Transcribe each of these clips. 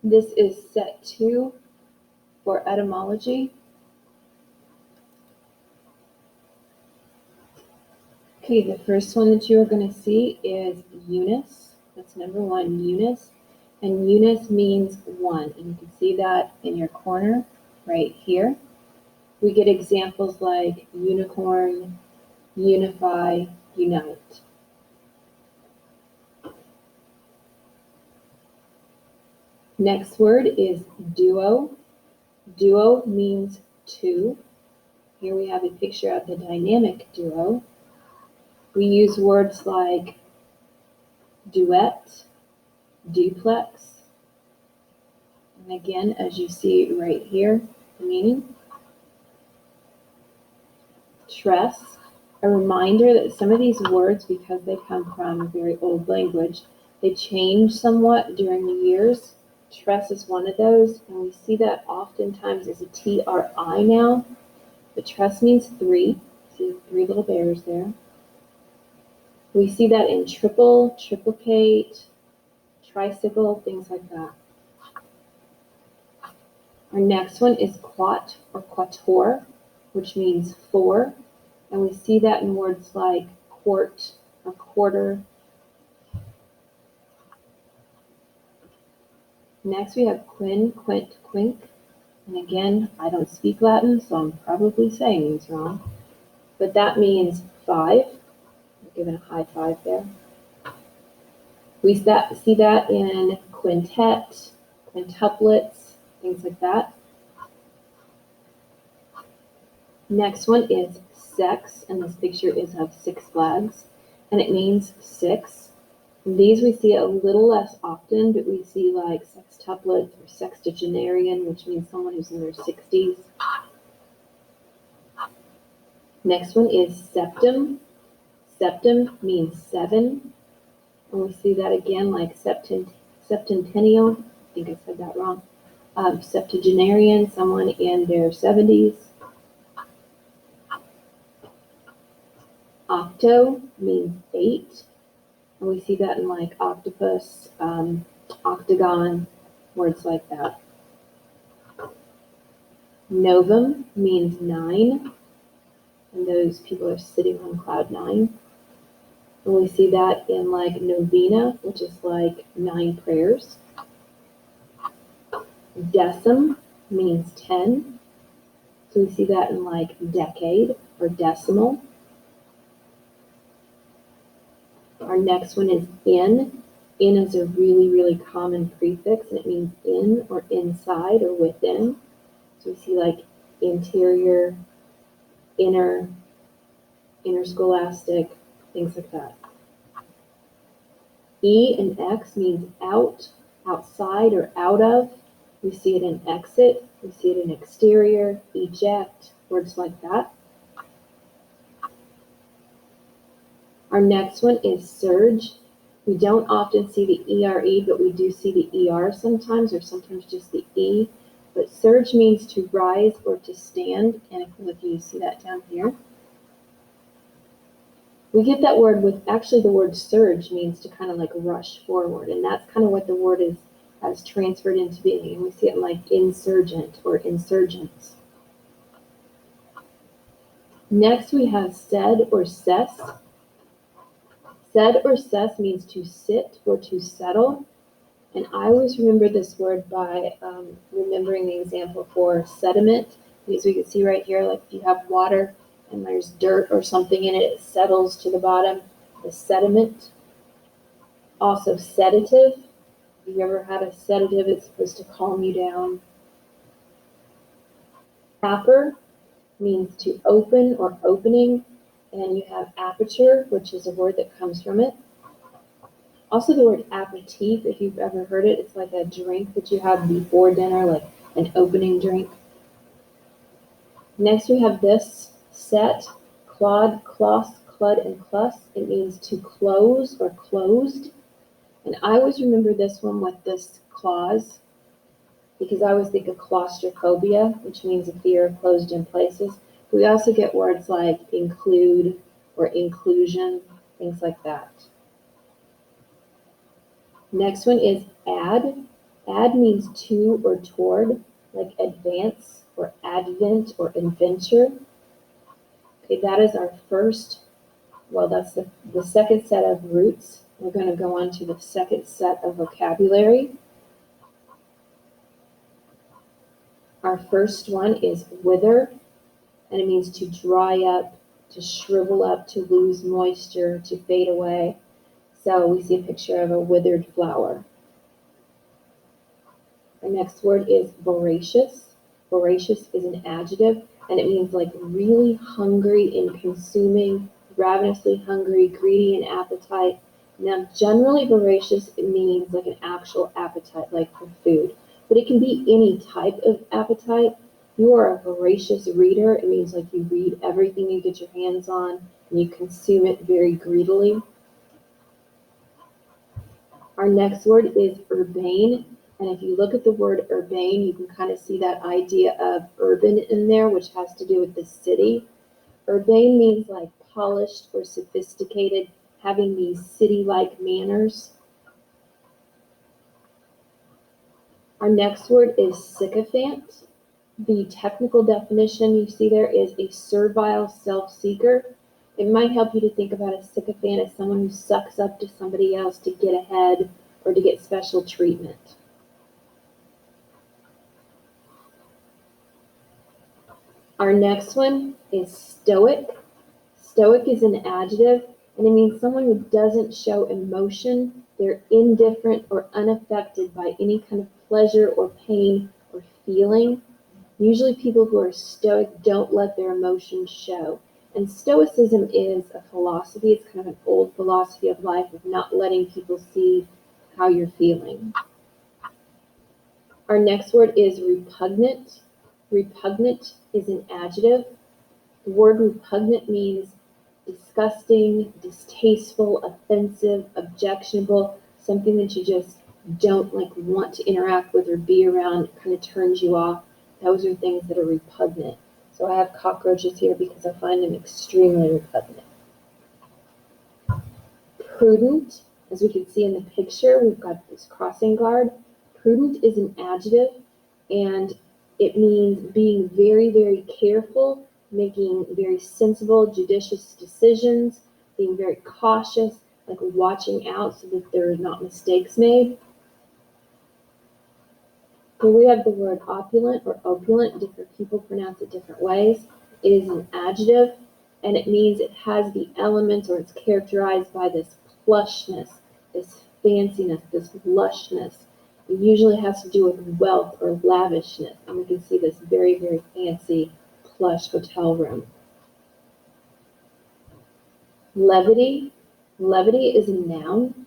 This is set 2 for etymology. Okay, the first one that you are going to see is Eunice. That's number 1, Eunice. And Eunice means one. And you can see that in your corner right here. We get examples like unicorn, unify, unite. Next word is duo. Duo means two. Here we have a picture of the dynamic duo. We use words like duet, duplex, and again, as you see right here, the meaning. Tress, a reminder that some of these words, because they come from a very old language, they change somewhat during the years. Tress is one of those, and we see that oftentimes as a TRI now, but tress means three. See 3 little bears there. We see that in triple, triplicate, tricycle, things like that. Our next one is quat or quator, which means 4, and we see that in words like quart or quarter. Next we have quin, quint, quink, and again, I don't speak Latin, so I'm probably saying these wrong, but that means 5. I'm giving a high 5 there. We see that in quintet, quintuplets, things like that. Next one is sex, and this picture is of 6 Flags, and it means 6. And these we see a little less often, but we see like sextuplet or sextagenarian, which means someone who's in their 60s. Next one is septim. Septim means 7. And we see that again like septentennial, I think I said that wrong. Septuagenarian, someone in their 70s. Octo means 8. And we see that in like octopus, octagon, words like that. Novum means 9. And those people are sitting on cloud 9. And we see that in like novena, which is like 9 prayers. Decim means 10. So we see that in like decade or decimal. Our next one is in. In is a really, really common prefix, and it means in or inside or within. So we see like interior, inner, interscholastic, things like that. E and X means out, outside, or out of. We see it in exit, we see it in exterior, eject, words like that. Our next one is surge. We don't often see the ERE, but we do see the ER sometimes, or sometimes just the E. But surge means to rise or to stand, and if you look, you see that down here. We get that word with, actually the word surge means to kind of like rush forward, and that's kind of what the word has transferred into being, and we see it like insurgent or insurgents. Next we have sed or cess. Sed or cess means to sit or to settle, and I always remember this word by remembering the example for sediment, because we can see right here, like if you have water and there's dirt or something in it, it settles to the bottom, the sediment. Also sedative. If you ever had a sedative, it's supposed to calm you down. Aper means to open or opening, and you have aperture, which is a word that comes from it. Also the word aperitif, if you've ever heard it, it's like a drink that you have before dinner, like an opening drink. Next we have this, set, clod, closs, clud, and clus. It means to close or closed. And I always remember this one with this clause, because I always think of claustrophobia, which means a fear of closed in places. We also get words like include or inclusion, things like that. Next one is add. Ad means to or toward, like advance or advent or adventure. Okay, that is our first, well, that's the second set of roots. We're going to go on to the second set of vocabulary. Our first one is wither, and it means to dry up, to shrivel up, to lose moisture, to fade away. So we see a picture of a withered flower. Our next word is voracious. Voracious is an adjective, and it means like really hungry and consuming, ravenously hungry, greedy in appetite. Now, generally voracious, it means like an actual appetite, like for food, but it can be any type of appetite. You are a voracious reader. It means like you read everything you get your hands on and you consume it very greedily. Our next word is urbane. And if you look at the word urbane, you can kind of see that idea of urban in there, which has to do with the city. Urbane means like polished or sophisticated, having these city-like manners. Our next word is sycophant. The technical definition you see there is a servile self-seeker. It might help you to think about a sycophant as someone who sucks up to somebody else to get ahead or to get special treatment. Our next one is stoic. Stoic is an adjective, and it means someone who doesn't show emotion. They're indifferent or unaffected by any kind of pleasure or pain or feeling. Usually people who are stoic don't let their emotions show. And stoicism is a philosophy. It's kind of an old philosophy of life of not letting people see how you're feeling. Our next word is repugnant. Repugnant is an adjective. The word repugnant means disgusting, distasteful, offensive, objectionable, something that you just don't like want to interact with or be around. It kind of turns you off. Those are things that are repugnant. So I have cockroaches here because I find them extremely repugnant. Prudent, as we can see in the picture, we've got this crossing guard. Prudent is an adjective, and it means being very, very careful, making very sensible, judicious decisions, being very cautious, like watching out so that there are not mistakes made. Here we have the word opulent or opulent. Different people pronounce it different ways. It is an adjective, and it means it has the elements, or it's characterized by this plushness, this fanciness, this lushness. It usually has to do with wealth or lavishness, and we can see this very, very fancy plush hotel room. Levity. Levity is a noun,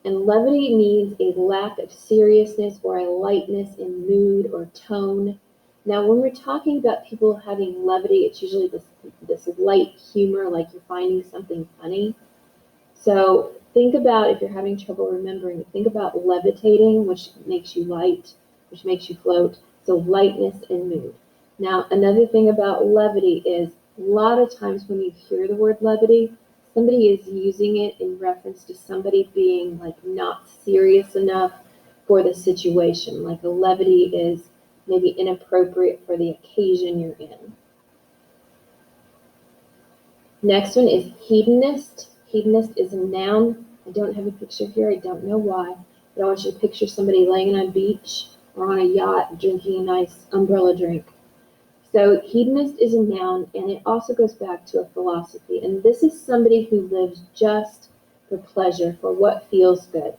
and levity means a lack of seriousness or a lightness in mood or tone. Now, when we're talking about people having levity, it's usually this light humor, like you're finding something funny. So think about, if you're having trouble remembering, think about levitating, which makes you light, which makes you float. So lightness and mood. Now, another thing about levity is a lot of times when you hear the word levity, somebody is using it in reference to somebody being like not serious enough for the situation. Like a levity is maybe inappropriate for the occasion you're in. Next one is hedonist. Hedonist is a noun. I don't have a picture here. I don't know why. But I want you to picture somebody laying on a beach or on a yacht drinking a nice umbrella drink. So hedonist is a noun, and it also goes back to a philosophy. And this is somebody who lives just for pleasure, for what feels good.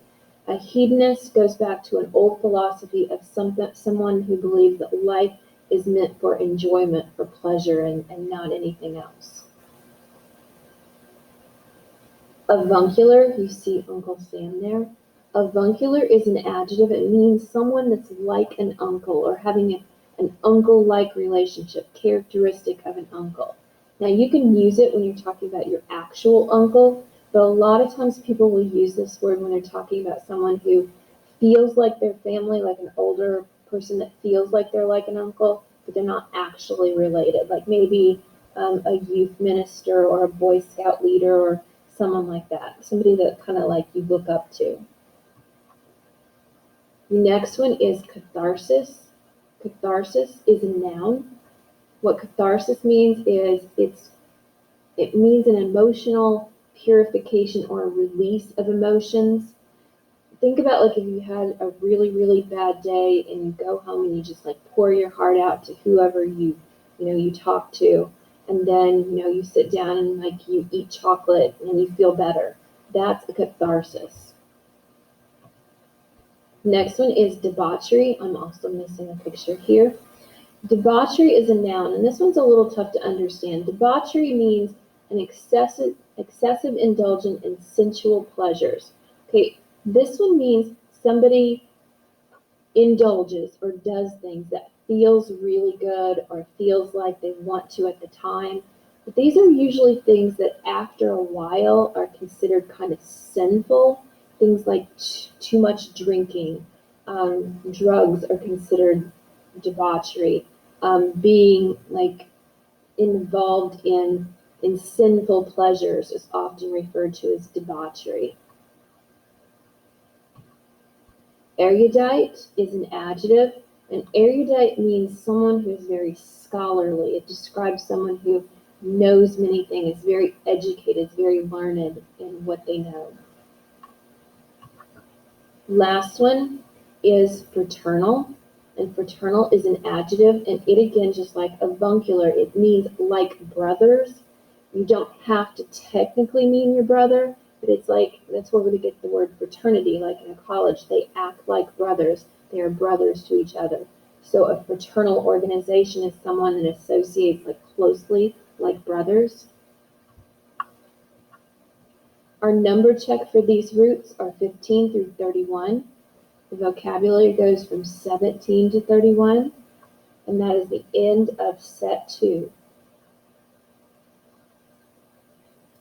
A hedonist goes back to an old philosophy of someone who believes that life is meant for enjoyment, for pleasure, and not anything else. Avuncular, you see Uncle Sam there. Avuncular is an adjective. It means someone that's like an uncle or having an uncle-like relationship, characteristic of an uncle. Now, you can use it when you're talking about your actual uncle, but a lot of times people will use this word when they're talking about someone who feels like their family, like an older person that feels like they're like an uncle, but they're not actually related. Like maybe a youth minister or a Boy Scout leader or someone like that, somebody that kind of like you look up to. Next one is catharsis. Catharsis is a noun. What catharsis means is it means an emotional purification or a release of emotions. Think about like if you had a really bad day and you go home and you just like pour your heart out to whoever you talk to, and then you sit down and like you eat chocolate and you feel better. That's a catharsis. Next one is debauchery. I'm also missing a picture here. Debauchery is a noun, and this one's a little tough to understand. Debauchery means an excessive indulgence in sensual pleasures. Okay, this one means somebody indulges or does things that feels really good or feels like they want to at the time. But these are usually things that after a while are considered kind of sinful. Things like too much drinking, drugs are considered debauchery. Being like involved in sinful pleasures is often referred to as debauchery. Erudite is an adjective, and erudite means someone who is very scholarly. It describes someone who knows many things, is very educated, is very learned in what they know. Last one is fraternal, and fraternal is an adjective, and it again, just like avuncular, it means like brothers. You don't have to technically mean your brother, but it's like, that's where we get the word fraternity, like in a college, they act like brothers. They are brothers to each other. So a fraternal organization is someone that associates like closely like brothers. Our number check for these roots are 15 through 31. The vocabulary goes from 17 to 31, and that is the end of set 2.